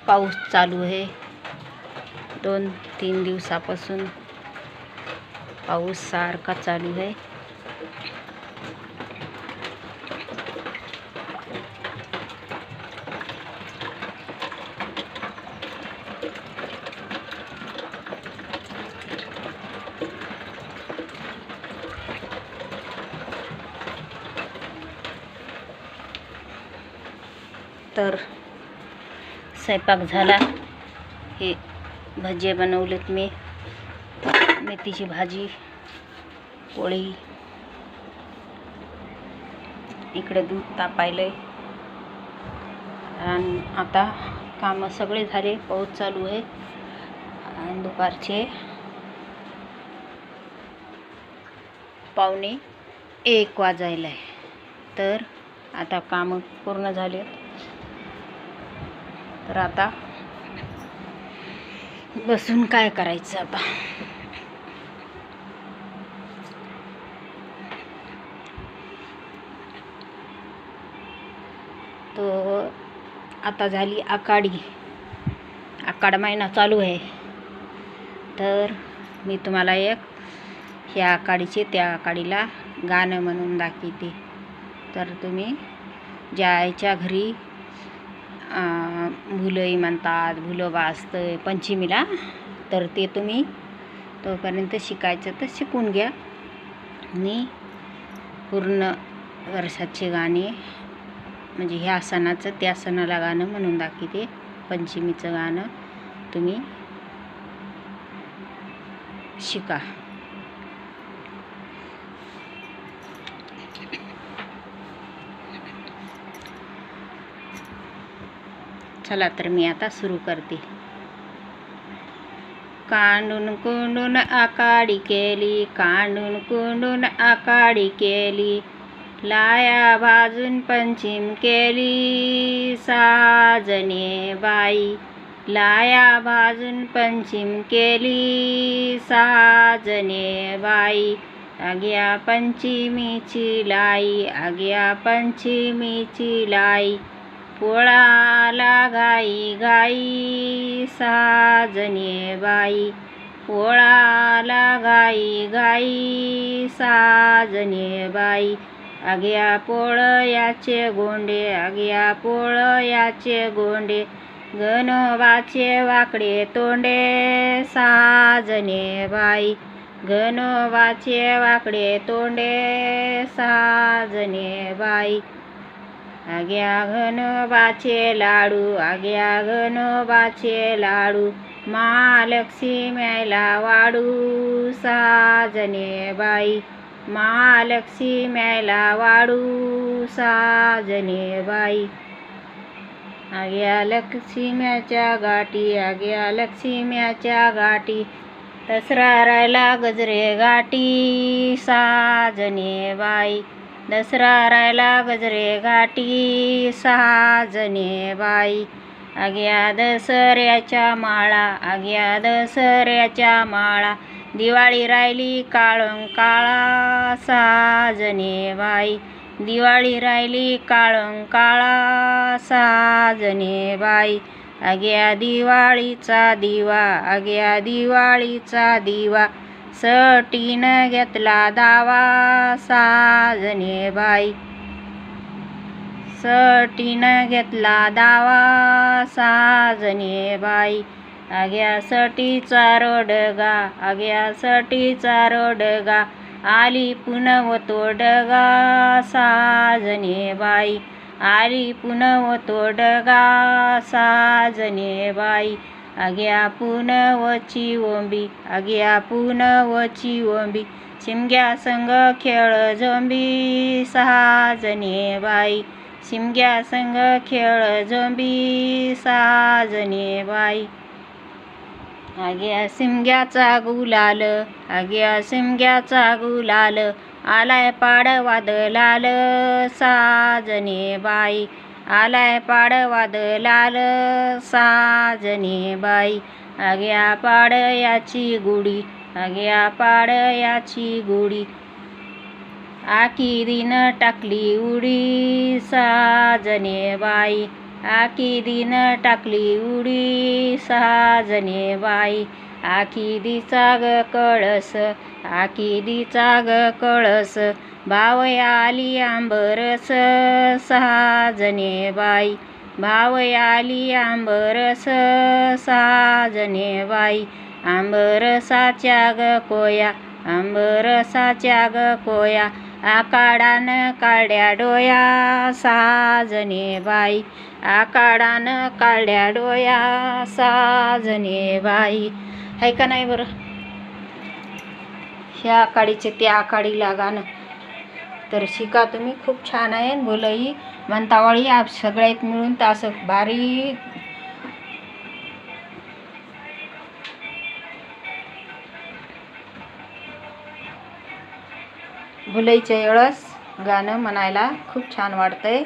पाऊस चालू आहे. 2-3 दिवसापासून पाऊस सारखा चालू आहे. तर स्वयंपाक झाला. हे भजे बनवलेत मी, मेथीची भाजी, पोळी. इकडे दूध तापायलंय आणि आता कामं सगळे झाले. पाऊस चालू आहे आणि दुपारचे 12:45 वाजायला आहे. तर आता कामं पूर्ण झाले. तर आता बसून काय करायचं आता. तो आता झाली आषाढी महिना चालू आहे. तर मी तुम्हाला ह्या आषाढीचे त्या आषाढीला गाणं म्हणून दाखवते. तर तुम्ही ज्याच्या घरी भुलई म्हणतात, भुलोबा असतं पंचमीला, तर ते तुम्ही तोपर्यंत शिकायचं तर शिकून घ्या. आणि पूर्ण वर्षाचे गाणे म्हणजे ह्या सणाचं त्या सणाला गाणं म्हणून दाखवते. पंचमीचं गाणं तुम्ही शिका. चला तर मी आता सुरू करते. कांडून कुंडून आषाढी केली, कांडून कुंडून आषाढी केली, लाया भाजून पंचम केली, साजने बाई. लाया भाजून पंचम केली, साजने बाई. आग्या पंचमीची लाई, आग्या पंचमीची लाई, पोळाला घाई घाई, साजने बाई. पोळाला घाई घाई, साजने बाई. आग्या पोळयाचे गोंडे, आग्या पोळयाचे गोंडे, गणोबाचे वाकडे तोंडे, साजने बाई. गणोबाचे वाकडे तोंडे, साजने बाई. आग्या गणोबाचे लाडू, आग्या गणोबाचे लाडू, महालक्ष्म्याला वाडू, साजने बाई. महालक्ष्म्याला वाडू, साजने बाई. आग्या लक्ष्म्याच्या गाठी, आग्या लक्ष्म्याच्या गाठी, दसरा रायला गजरे गाठी, साजने बाई. दसरा रायला गजरे गाठी, साजने बाई. आग्या दसऱ्याच्या माळा, आग्या दसऱ्याच्या माळा, दिवाळी राहिली काळं काळा, साजने बाई. दिवाळी राहिली काळं काळा, साजने बाई. आग्या दिवाळीचा दिवा, आग्या दिवाळीचा दिवा, सटीनं घेतला दावा, साजने बाई. सटीनं घेतला दावा, साजने बाई. आग्या सटीचा रोडगा, आग्या सटीचा रोडगा, आली पुनव तोडगा, साजने बाई. आली पुनव तोडगा, साजने बाई. आग्या पुनवची ओंबी, आग्या पुनवची ओंबी, शिमग्या संग खेळ झोंबी, साजने बाई. शिमग्या संग खेळ झोंबी, साजने बाई. आग्या शिमग्याचा गुलाल, आग्या शिमग्याचा गुलाल, आलाय पाडवा दलाल, साजने बाई. आलाय पाडवा दलाल, साजने बाई. आग्या पाडयाची गुढी, आग्या पाडयाची गुढी, आकिरीनं टाकली उडी, साजने बाई. आखी दिन टाकली उडी 6 जणी बाई. आखी दिचा ग कळस, आखी दिचा ग कळस, भावय आली आंबरस 6 जणी बाई. भावय आली आंबरस 6 जणी बाई. आंबरसाच्या ग कोया, आंबरसाच्या ग कोया, आकाडान काढ्या डोया 6 जणी बाई. आकाडान काढ्या डोया 6 जणी बाई. आहे का नाही बरं? ह्या आकाडीचे त्या आकाडीला गाणं तर शिका तुम्ही. खूप छान आहे. भोलई म्हणतावळी आप सगळ्यात मिळून तर असं भारी भुलईच्या वेळेस गाणं म्हणायला खूप छान वाटतंय.